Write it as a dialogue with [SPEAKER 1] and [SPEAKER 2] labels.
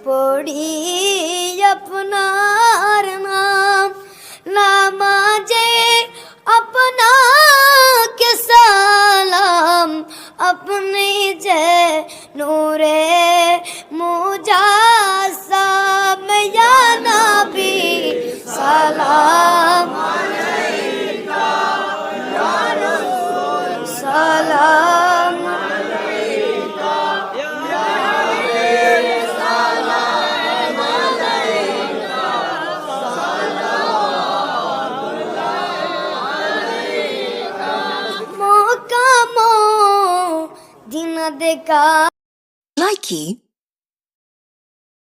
[SPEAKER 1] পড়ি আপনার নাম নামাজে আপনাকে সালাম আপনি যে নূরে মুজাসসাম ইয়া নবী সালাম আলাইকা ইয়া রাসূল সালাম আলাইকা ইয়া নবী সালাম আলাইকা সালামুল্লাহ আলাইকা মোকামো দিন দেখা
[SPEAKER 2] Likey